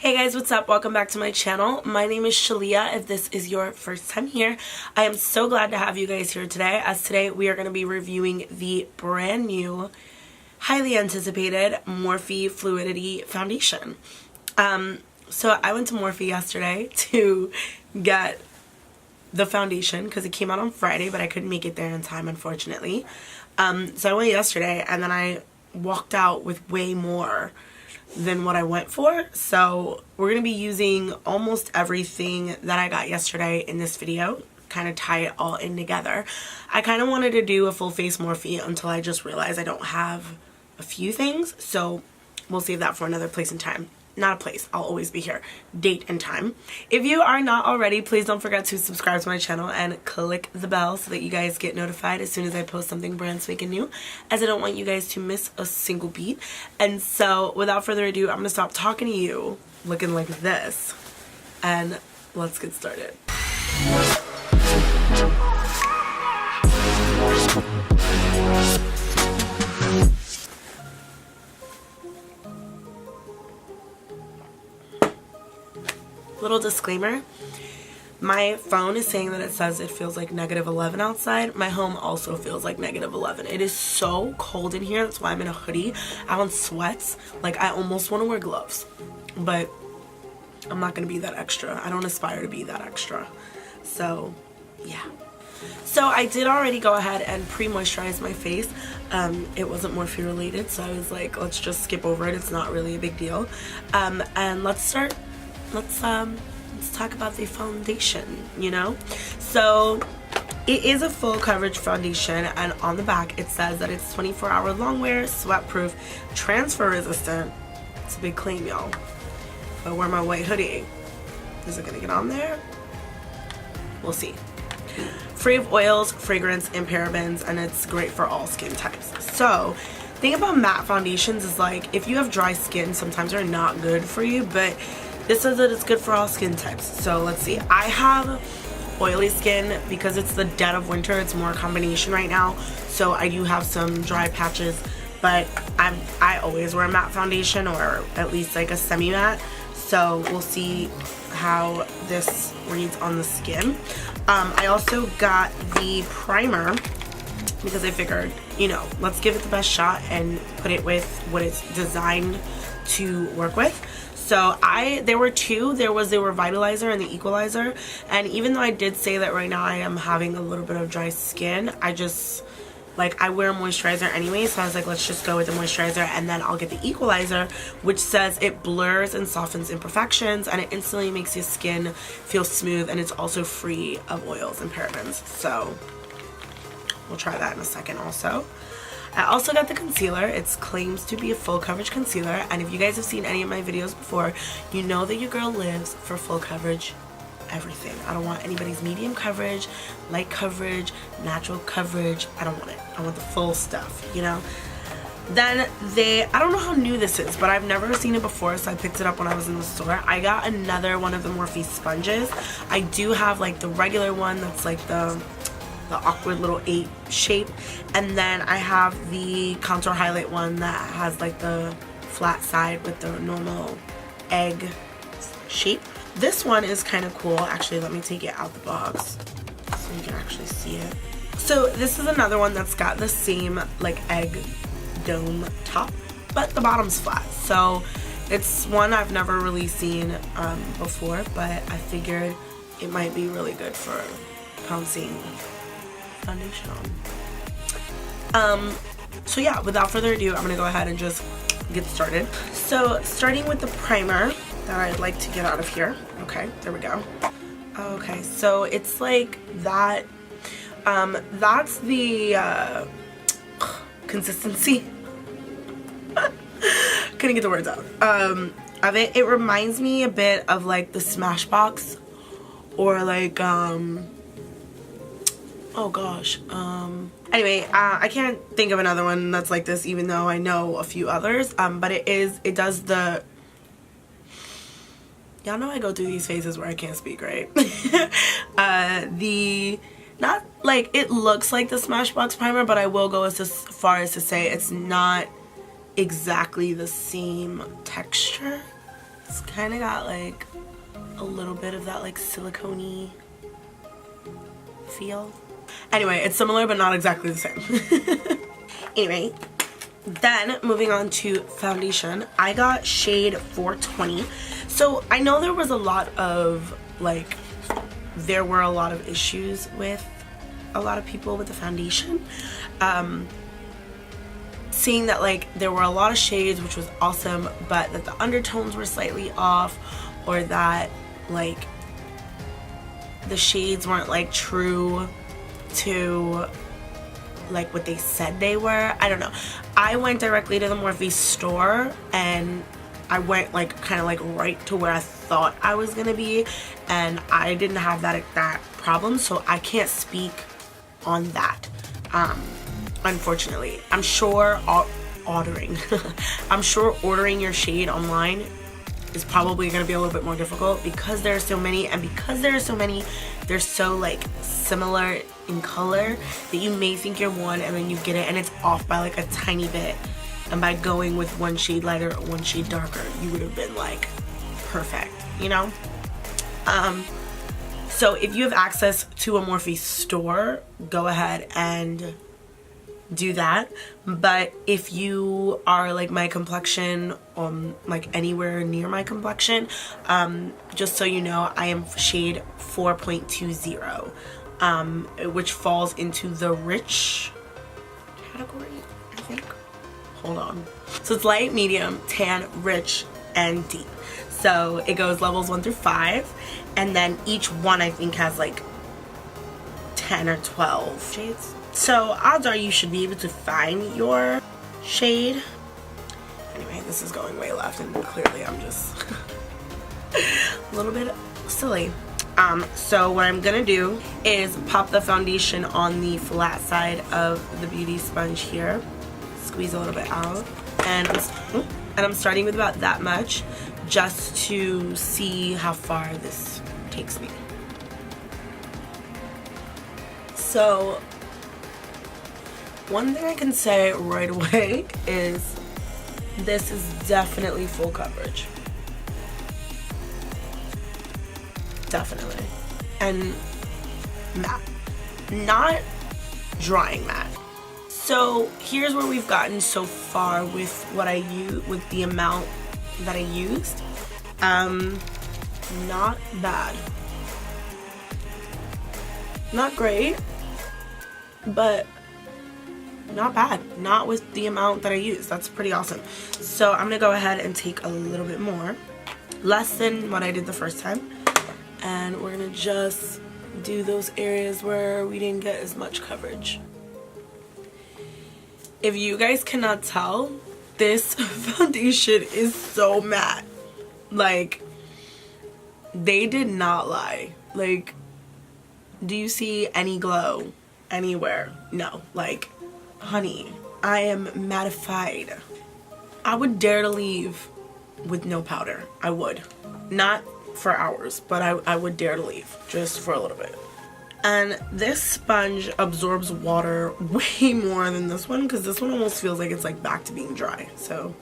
Hey guys, what's up? Welcome back to my channel. My name is Chylia. If this is your first time here, I am so glad to have you guys here today, as today we are going to be reviewing the brand new, highly anticipated Morphe Fluidity foundation. So I went to Morphe yesterday to get the foundation because it came out on Friday, but I couldn't make it there in time, unfortunately. So I went yesterday and then I walked out with way more than what I went for. So we're going to be using almost everything that I got yesterday in this video, kind of tie it all in together. I kind of wanted to do a full face Morphe until I just realized I don't have a few things, so we'll save that for another place and time. Not a place, I'll always be here. Date and time. If you are not already, please don't forget to subscribe to my channel and click the bell so that you guys get notified as soon as I post something brand spanking new, as I don't want you guys to miss a single beat. And so without further ado, I'm gonna stop talking to you looking like this and let's get started. Little disclaimer, my phone is saying that it says it feels like -11 outside. My home also feels like -11. It is so cold in here. That's why I'm in a hoodie. I'm on sweats. Like, I almost want to wear gloves, but I'm not going to be that extra. I don't aspire to be that extra. So, yeah. So I did already go ahead and pre-moisturize my face. It wasn't Morphe related, so I was like, let's just skip over it. It's not really a big deal. And let's start. Let's talk about the foundation, you know? So it is a full coverage foundation, and on the back it says that it's 24-hour long wear, sweat proof, transfer resistant. It's a big claim, y'all. If I wear my white hoodie, is it gonna get on there? We'll see. Free of oils, fragrance, and parabens, and it's great for all skin types. So the thing about matte foundations is, like, if you have dry skin, sometimes they're not good for you, but this says that it's good for all skin types. So let's see. I have oily skin because it's the dead of winter. It's more a combination right now. So I do have some dry patches, but I always wear a matte foundation, or at least like a semi-matte. So we'll see how this reads on the skin. I also got the primer because I figured, you know, let's give it the best shot and put it with what it's designed to work with. So there were two. There was the revitalizer and the equalizer, and even though I did say that right now I am having a little bit of dry skin, I just, like, I wear a moisturizer anyway, so I was like, let's just go with the moisturizer, and then I'll get the equalizer, which says it blurs and softens imperfections, and it instantly makes your skin feel smooth, and it's also free of oils and parabens. So we'll try that in a second also. I also got the concealer. It claims to be a full coverage concealer, and if you guys have seen any of my videos before, you know that your girl lives for full coverage everything. I don't want anybody's medium coverage, light coverage, natural coverage. I don't want it. I want the full stuff, you know? Then I don't know how new this is, but I've never seen it before, so I picked it up when I was in the store. I got another one of the Morphe sponges. I do have like the regular one that's like the awkward little 8 shape, and then I have the contour highlight one that has like the flat side with the normal egg shape. This one is kind of cool. Actually, let me take it out the box so you can actually see it. So this is another one that's got the same like egg dome top, but the bottom's flat. So it's one I've never really seen before, but I figured it might be really good for pouncing foundation on. So yeah, without further ado, I'm gonna go ahead and just get started. So starting with the primer that I'd like to get out of here. Okay, there we go. Okay, so it's like that. That's the consistency. Couldn't get the words out. Of it. It reminds me a bit of like the Smashbox, or like oh gosh, anyway, I can't think of another one that's like this, even though I know a few others, but it does the, y'all know I go through these phases where I can't speak, right? Not like, it looks like the Smashbox primer, but I will go as far as to say it's not exactly the same texture. It's kind of got like a little bit of that like silicone-y feel. Anyway, it's similar but not exactly the same. Anyway, then moving on to foundation, I got shade 420. So I know there was a lot of like, there were a lot of issues with a lot of people with the foundation. Seeing that like there were a lot of shades, which was awesome, but that the undertones were slightly off, or that like the shades weren't like true to like what they said they were. I don't know. I went directly to the Morphe store and I went like kind of like right to where I thought I was gonna be, and I didn't have that problem, so I can't speak on that. Unfortunately, I'm sure ordering I'm sure ordering your shade online is probably going to be a little bit more difficult because there are so many, and because there are so many, they're so like similar in color that you may think you're one and then you get it and it's off by like a tiny bit, and by going with one shade lighter or one shade darker you would have been like perfect, you know. So if you have access to a Morphe store, go ahead and do that. But if you are like my complexion, like anywhere near my complexion, just so you know, I am shade 4.20, which falls into the rich category, I think. Hold on. So it's light, medium, tan, rich, and deep. So it goes levels 1 through 5, and then each one I think has like 10 or 12 shades. So odds are you should be able to find your shade. Anyway, this is going way left and clearly I'm just a little bit silly. So what I'm gonna do is pop the foundation on the flat side of the beauty sponge here. Squeeze a little bit out. And I'm starting with about that much just to see how far this takes me. So one thing I can say right away is this is definitely full coverage. Definitely. And matte. Not drying matte. So here's where we've gotten so far with what I use, with the amount that I used. Not bad. Not great, but not bad. Not with the amount that I used. That's pretty awesome. So I'm gonna go ahead and take a little bit more, less than what I did the first time, and we're gonna just do those areas where we didn't get as much coverage. If you guys cannot tell, this foundation is so matte. Like, they did not lie. Like, do you see any glow anywhere? No. Like, honey, I am mattified. I would dare to leave with no powder. I would. Not for hours, but I would dare to leave just for a little bit. And this sponge absorbs water way more than this one, because this one almost feels like it's like back to being dry. So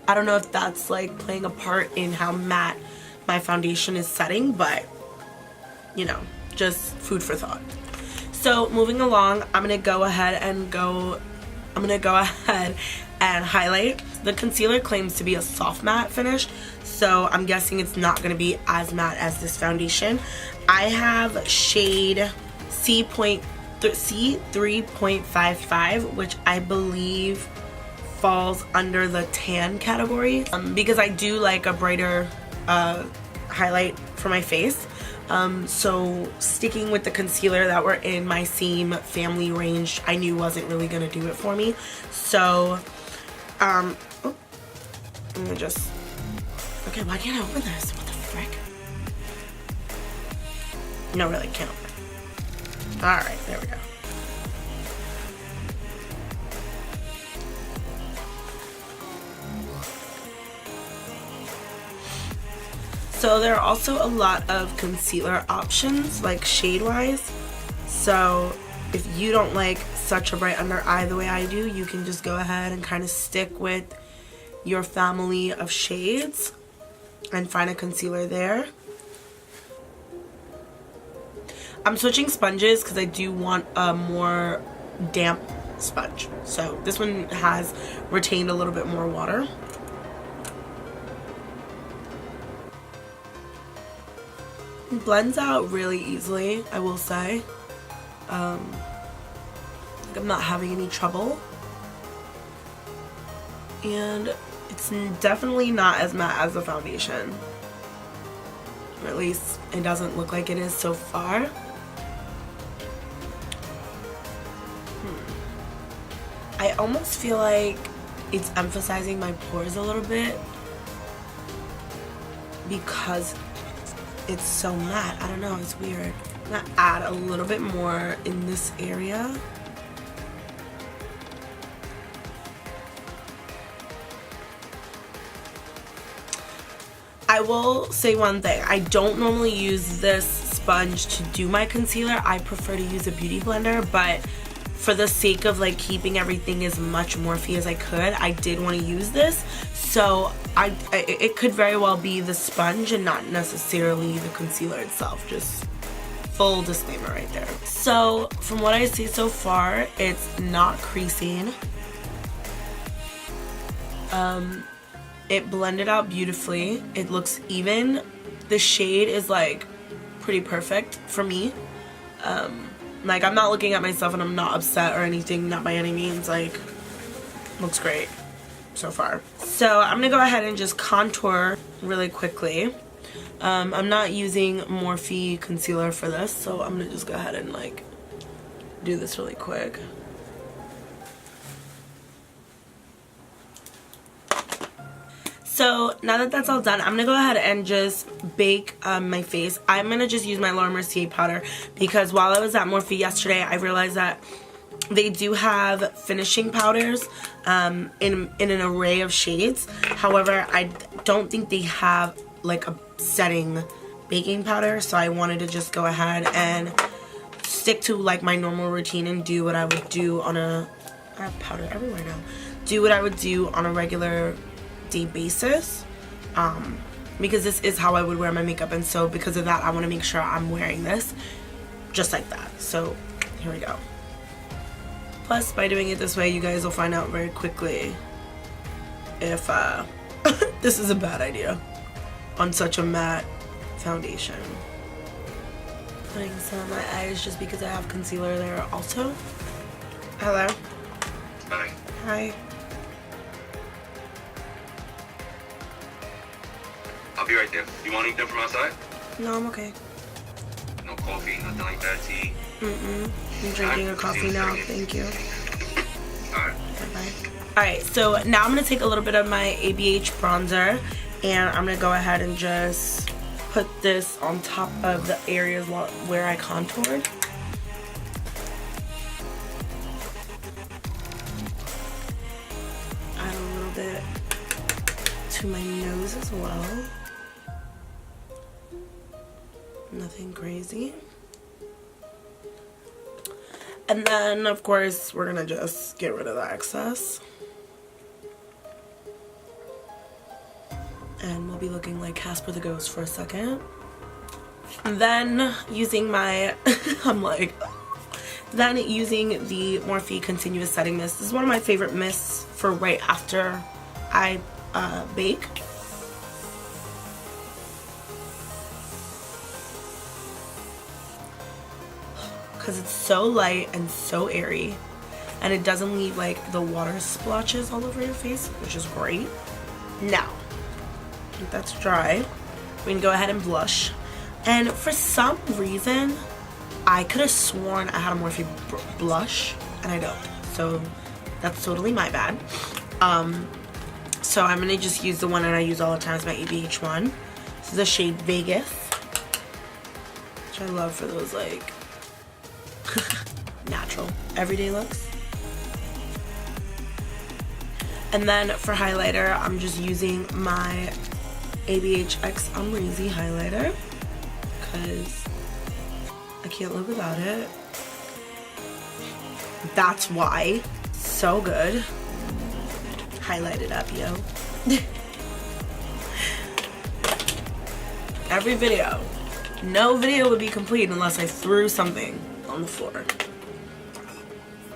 I don't know if that's like playing a part in how matte my foundation is setting, but you know, just food for thought. So moving along, I'm gonna go ahead and highlight. The concealer claims to be a soft matte finish, so I'm guessing it's not gonna be as matte as this foundation. I have shade C3.55, which I believe falls under the tan category, because I do like a brighter highlight for my face. So sticking with the concealer that were in my same family range, I knew wasn't really gonna do it for me. So I'm gonna just, okay, why can't I open this? What the frick? No, really, can't open it. Alright, there we go. So there are also a lot of concealer options, like shade-wise. So if you don't like such a bright under eye the way I do, you can just go ahead and kind of stick with your family of shades. and find a concealer there. I'm switching sponges because I do want a more damp sponge. So this one has retained a little bit more water. It blends out really easily, I will say. I'm not having any trouble. And it's definitely not as matte as the foundation. Or at least it doesn't look like it is so far. I almost feel like it's emphasizing my pores a little bit because it's so matte. I don't know, it's weird. I'm gonna add a little bit more in this area. I will say one thing. I don't normally use this sponge to do my concealer. I prefer to use a beauty blender, but for the sake of like keeping everything as much Morphe as I could, I did want to use this. So it could very well be the sponge and not necessarily the concealer itself. Just full disclaimer right there. So from what I see so far, it's not creasing. It blended out beautifully. It looks even. The shade is like pretty perfect for me. Like, I'm not looking at myself and I'm not upset or anything, not by any means. Like, looks great so far. So I'm gonna go ahead and just contour really quickly. I'm not using Morphe concealer for this, so I'm gonna just go ahead and like do this really quick. So now that that's all done, I'm gonna go ahead and just bake my face. I'm gonna just use my Laura Mercier powder because while I was at Morphe yesterday, I realized that they do have finishing powders in an array of shades. However, I don't think they have like a setting baking powder, so I wanted to just go ahead and stick to like my normal routine and do what I would do on a, I have powder everywhere now, do what I would do on a regular day basis, because this is how I would wear my makeup, and so because of that I want to make sure I'm wearing this just like that. So here we go. Plus, by doing it this way, you guys will find out very quickly if this is a bad idea on such a matte foundation. Putting some on my eyes just because I have concealer there also. Hello. Hi. Hi. I'll be right there. You want anything from outside? No, I'm okay. No coffee, nothing like that, tea? I'm drinking a coffee now, thank you. Alright. Bye-bye. Alright, so now I'm going to take a little bit of my ABH bronzer and I'm going to go ahead and just put this on top of the areas where I contoured. Add a little bit to my nose as well. Nothing crazy. And then, of course, we're gonna just get rid of the excess. And we'll be looking like Casper the Ghost for a second. And then, using my, then using the Morphe Continuous Setting Mist. This is one of my favorite mists for right after I bake. Because it's so light and so airy, and it doesn't leave like the water splotches all over your face, which is great. Now, I think that's dry. We can go ahead and blush. And for some reason, I could have sworn I had a Morphe blush, and I don't. So that's totally my bad. So I'm gonna just use the one that I use all the time. It's my ABH one. This is the shade Vegas, which I love for those like natural everyday looks. And then for highlighter, I'm just using my ABH X Amrezy highlighter because I can't live without it. That's why. So good. Highlight it up, yo. every video. No video would be complete unless I threw something on the floor.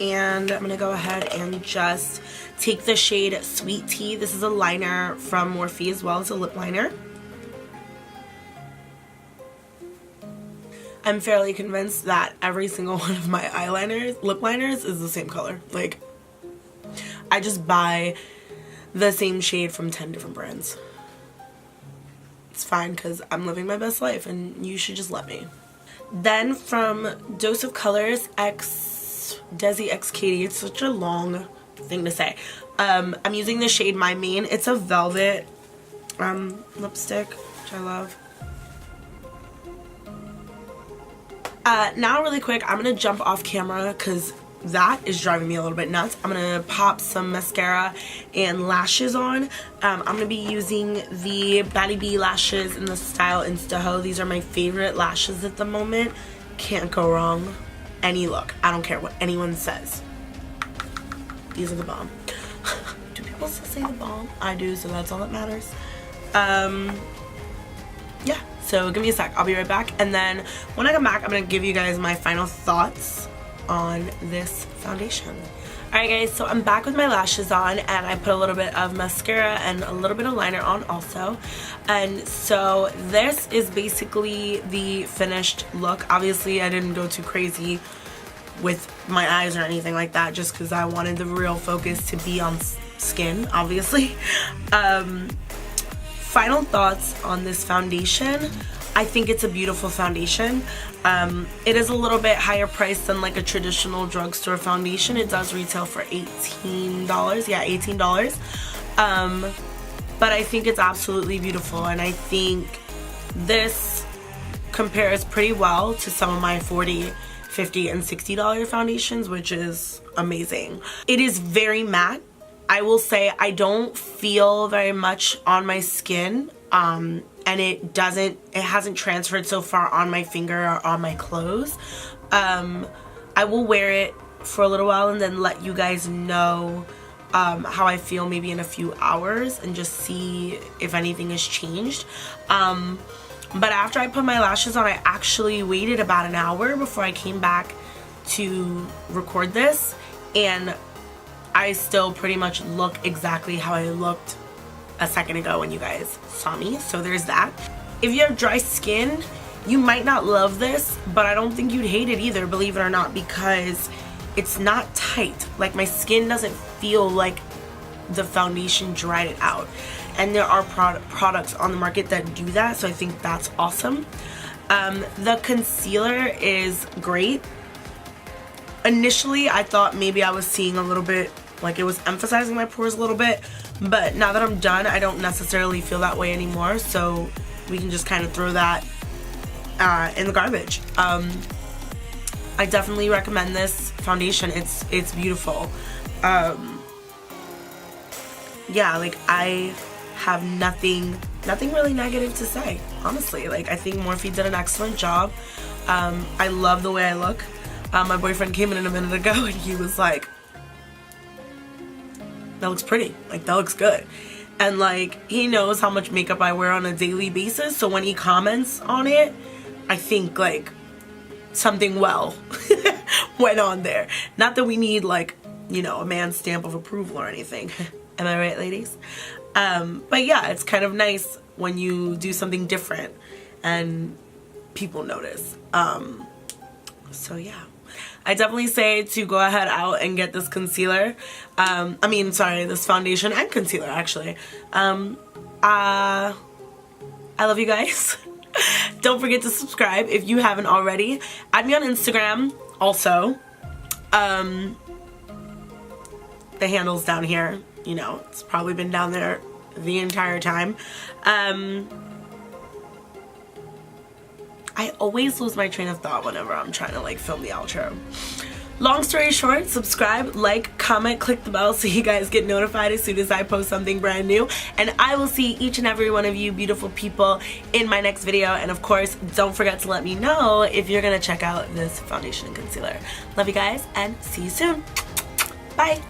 And I'm gonna go ahead and just take the shade Sweet Tea. This is a liner from Morphe as well as a lip liner. I'm fairly convinced that every single one of my lip liners is the same color. Like, I just buy the same shade from 10 different brands. It's fine because I'm living my best life and you should just let me. Then from Dose of Colors X Desi X Katie, it's such a long thing to say. I'm using the shade My Main. It's a velvet lipstick, which I love. Now really quick, I'm gonna jump off camera because that is driving me a little bit nuts. I'm gonna pop some mascara and lashes on. I'm gonna be using the Batty Bee lashes in the style Instaho. These are my favorite lashes at the moment. Can't go wrong. Any look. I don't care what anyone says. These are the bomb. Do people still say the bomb? I do, so that's all that matters. Yeah, so give me a sec. I'll be right back. And then when I come back, I'm gonna give you guys my final thoughts on this foundation. Alright guys, so I'm back with my lashes on, and I put a little bit of mascara and a little bit of liner on also. And so this is basically the finished look. Obviously I didn't go too crazy with my eyes or anything like that, just because I wanted the real focus to be on skin, obviously. Final thoughts on this foundation. I think it's a beautiful foundation. It is a little bit higher priced than like a traditional drugstore foundation. It does retail for $18. Yeah, $18. But I think it's absolutely beautiful, and I think this compares pretty well to some of my $40, $50, and $60 foundations, which is amazing. It is very matte. I will say I don't feel very much on my skin. And it hasn't transferred so far on my finger or on my clothes. I will wear it for a little while and then let you guys know how I feel maybe in a few hours and just see if anything has changed. But after I put my lashes on, I actually waited about an hour before I came back to record this, and I still pretty much look exactly how I looked a second ago when you guys saw me. So there's that. If you have dry skin, you might not love this, but I don't think you'd hate it either, believe it or not, because it's not tight. Like, my skin doesn't feel like the foundation dried it out, and there are products on the market that do that, so I think that's awesome. The concealer is great. Initially I thought maybe I was seeing a little bit, like it was emphasizing my pores a little bit, but now that I'm done, I don't necessarily feel that way anymore, so we can just kind of throw that in the garbage. I definitely recommend this foundation. It's beautiful. Yeah, like, I have nothing really negative to say, honestly. Like, I think Morphe did an excellent job. I love the way I look. My boyfriend came in a minute ago and he was like, that looks pretty, like, that looks good. And like, he knows how much makeup I wear on a daily basis, so when he comments on it, I think like something well went on there. Not that we need, like, you know, a man's stamp of approval or anything. Am I right, ladies? But yeah, it's kind of nice when you do something different and people notice. So yeah, I definitely say to go ahead out and get this concealer. This foundation and concealer, actually. I love you guys. Don't forget to subscribe if you haven't already. Add me on Instagram also. The handle's down here. You know, it's probably been down there the entire time. I always lose my train of thought whenever I'm trying to like film the outro. Long story short, subscribe, like, comment, click the bell so you guys get notified as soon as I post something brand new. And I will see each and every one of you beautiful people in my next video. And of course, don't forget to let me know if you're gonna check out this foundation and concealer. Love you guys and see you soon. Bye.